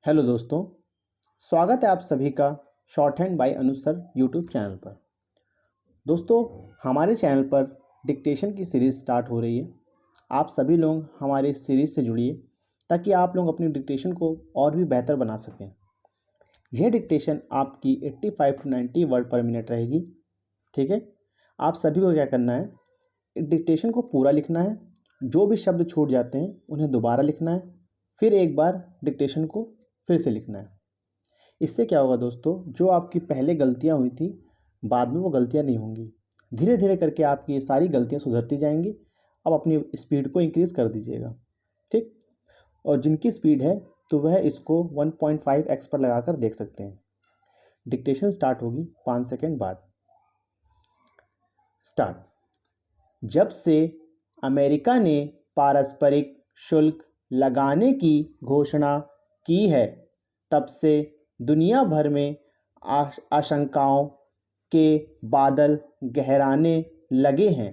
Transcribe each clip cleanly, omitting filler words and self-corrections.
Hello दोस्तों, स्वागत है आप सभी का शॉर्ट हैंड बाय अनुज सर यूट्यूब चैनल पर। दोस्तों, हमारे चैनल पर डिक्टेशन की सीरीज़ स्टार्ट हो रही है। आप सभी लोग हमारे इस सीरीज़ से जुड़िए ताकि आप लोग अपनी डिक्टेशन को और भी बेहतर बना सकें। यह डिक्टेशन आपकी 85 to 90 वर्ड पर मिनट रहेगी। ठीक है, आप सभी को क्या करना है, डिक्टेशन को पूरा लिखना है। जो भी शब्द छूट जाते हैं उन्हें दोबारा लिखना है, फिर एक बार डिक्टेशन को फिर से लिखना है। इससे क्या होगा दोस्तों, जो आपकी पहले गलतियां हुई थी बाद में वो गलतियां नहीं होंगी। धीरे धीरे करके आपकी ये सारी गलतियां सुधरती जाएंगी। अब अपनी स्पीड को इंक्रीज़ कर दीजिएगा। ठीक, और जिनकी स्पीड है तो वह इसको 1.5x पर लगाकर देख सकते हैं। डिक्टेशन स्टार्ट होगी 5 सेकेंड बाद। स्टार्ट। जब से अमेरिका ने पारस्परिक शुल्क लगाने की घोषणा की है, तब से दुनिया भर में आशंकाओं के बादल गहराने लगे हैं।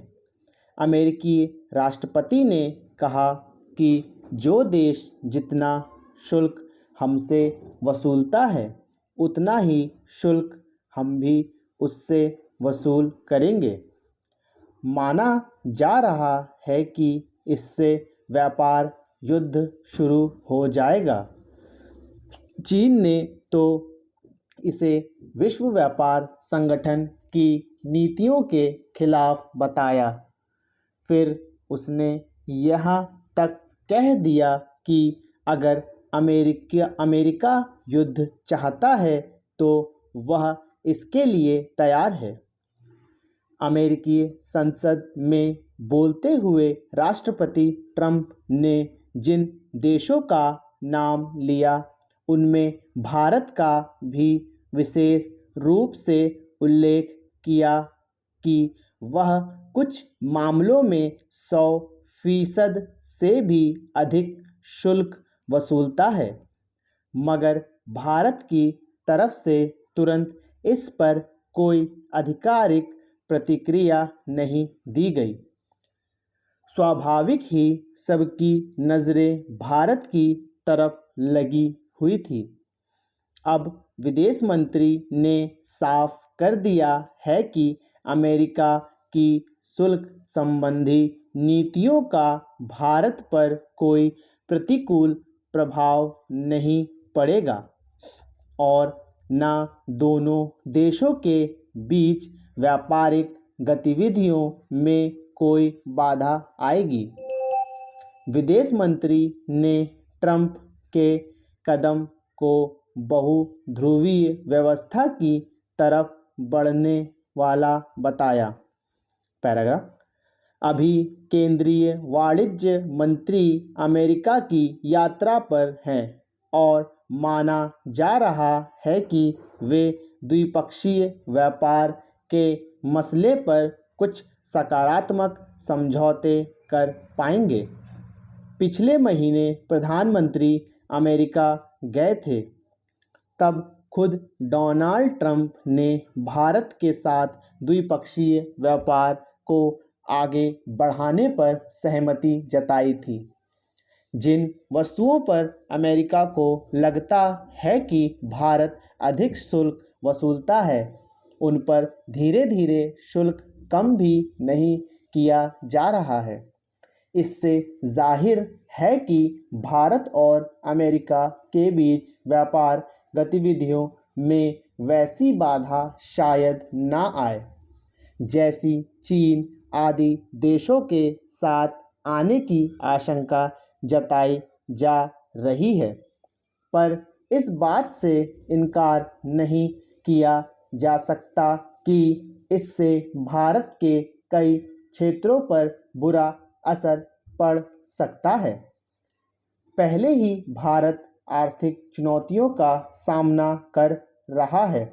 अमेरिकी राष्ट्रपति ने कहा कि जो देश जितना शुल्क हमसे वसूलता है, उतना ही शुल्क हम भी उससे वसूल करेंगे। माना जा रहा है कि इससे व्यापार युद्ध शुरू हो जाएगा। चीन ने तो इसे विश्व व्यापार संगठन की नीतियों के खिलाफ बताया। फिर उसने यहाँ तक कह दिया कि अगर अमेरिका युद्ध चाहता है तो वह इसके लिए तैयार है। अमेरिकी संसद में बोलते हुए राष्ट्रपति ट्रंप ने जिन देशों का नाम लिया, उनमें भारत का भी विशेष रूप से उल्लेख किया कि वह कुछ मामलों में 100% से भी अधिक शुल्क वसूलता है, मगर भारत की तरफ से तुरंत इस पर कोई आधिकारिक प्रतिक्रिया नहीं दी गई। स्वाभाविक ही सबकी नज़रें भारत की तरफ लगी हुई थी। अब विदेश मंत्री ने साफ कर दिया है कि अमेरिका की शुल्क संबंधी नीतियों का भारत पर कोई प्रतिकूल प्रभाव नहीं पड़ेगा और न दोनों देशों के बीच व्यापारिक गतिविधियों में कोई बाधा आएगी। विदेश मंत्री ने ट्रंप के कदम को बहुध्रुवीय व्यवस्था की तरफ बढ़ने वाला बताया। पैराग्राफ। अभी केंद्रीय वाणिज्य मंत्री अमेरिका की यात्रा पर हैं और माना जा रहा है कि वे द्विपक्षीय व्यापार के मसले पर कुछ सकारात्मक समझौते कर पाएंगे। पिछले महीने प्रधानमंत्री अमेरिका गए थे, तब खुद डोनाल्ड ट्रंप ने भारत के साथ द्विपक्षीय व्यापार को आगे बढ़ाने पर सहमति जताई थी। जिन वस्तुओं पर अमेरिका को लगता है कि भारत अधिक शुल्क वसूलता है, उन पर धीरे धीरे शुल्क कम भी नहीं किया जा रहा है। इससे जाहिर है कि भारत और अमेरिका के बीच व्यापार गतिविधियों में वैसी बाधा शायद ना आए, जैसी चीन आदि देशों के साथ आने की आशंका जताई जा रही है। पर इस बात से इनकार नहीं किया जा सकता कि इससे भारत के कई क्षेत्रों पर बुरा असर पड़ सकता है। पहले ही भारत आर्थिक चुनौतियों का सामना कर रहा है।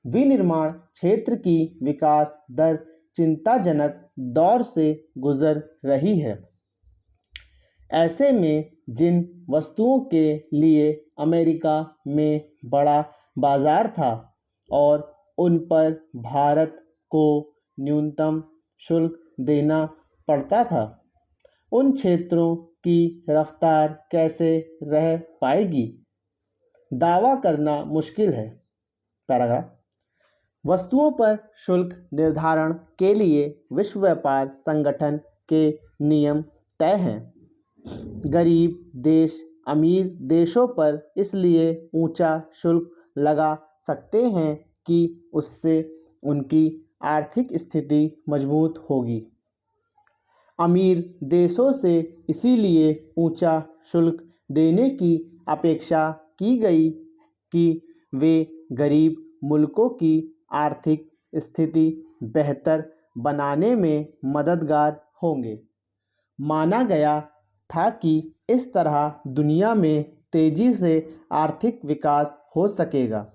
विनिर्माण क्षेत्र की विकास दर चिंताजनक दौर से गुजर रही है। ऐसे में जिन वस्तुओं के लिए अमेरिका में बड़ा बाजार था और उन पर भारत को न्यूनतम शुल्क देना पड़ता था, उन क्षेत्रों की रफ्तार कैसे रह पाएगी। दावा करना मुश्किल है। पैराग्राफ। वस्तुओं पर शुल्क निर्धारण के लिए विश्व व्यापार संगठन के नियम तय हैं। गरीब देश अमीर देशों पर इसलिए ऊंचा शुल्क लगा सकते हैं कि उससे उनकी आर्थिक स्थिति मजबूत होगी। अमीर देशों से इसीलिए ऊंचा शुल्क देने की अपेक्षा की गई कि वे गरीब मुल्कों की आर्थिक स्थिति बेहतर बनाने में मददगार होंगे। माना गया था कि इस तरह दुनिया में तेजी से आर्थिक विकास हो सकेगा,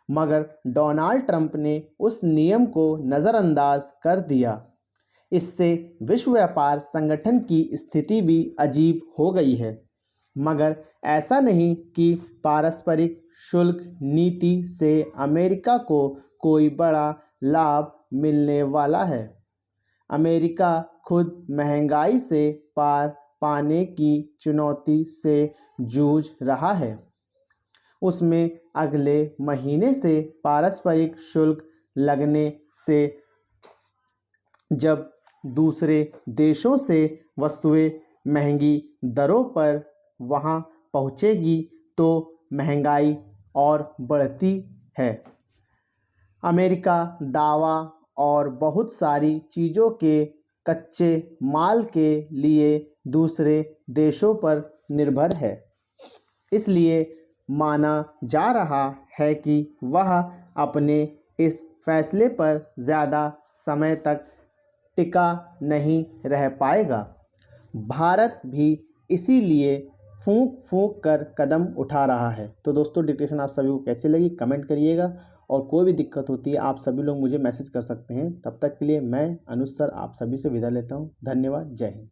मगर डोनाल्ड ट्रंप ने उस नियम को नज़रअंदाज कर दिया। इससे विश्व व्यापार संगठन की स्थिति भी अजीब हो गई है। मगर ऐसा नहीं कि पारस्परिक शुल्क नीति से अमेरिका को कोई बड़ा लाभ मिलने वाला है। अमेरिका खुद महंगाई से पार पाने की चुनौती से जूझ रहा है। उसमें अगले महीने से पारस्परिक शुल्क लगने से जब दूसरे देशों से वस्तुएं महंगी दरों पर वहां पहुंचेगी तो महंगाई और बढ़ती है। अमेरिका दवा और बहुत सारी चीज़ों के कच्चे माल के लिए दूसरे देशों पर निर्भर है। इसलिए माना जा रहा है कि वह अपने इस फैसले पर ज़्यादा समय तक टिका नहीं रह पाएगा। भारत भी इसीलिए फूंक फूंक कर कदम उठा रहा है। तो दोस्तों, डिस्कशन आप सभी को कैसी लगी कमेंट करिएगा, और कोई भी दिक्कत होती है आप सभी लोग मुझे मैसेज कर सकते हैं। तब तक के लिए मैं अनुज सर आप सभी से विदा लेता हूँ। धन्यवाद। जय हिंद।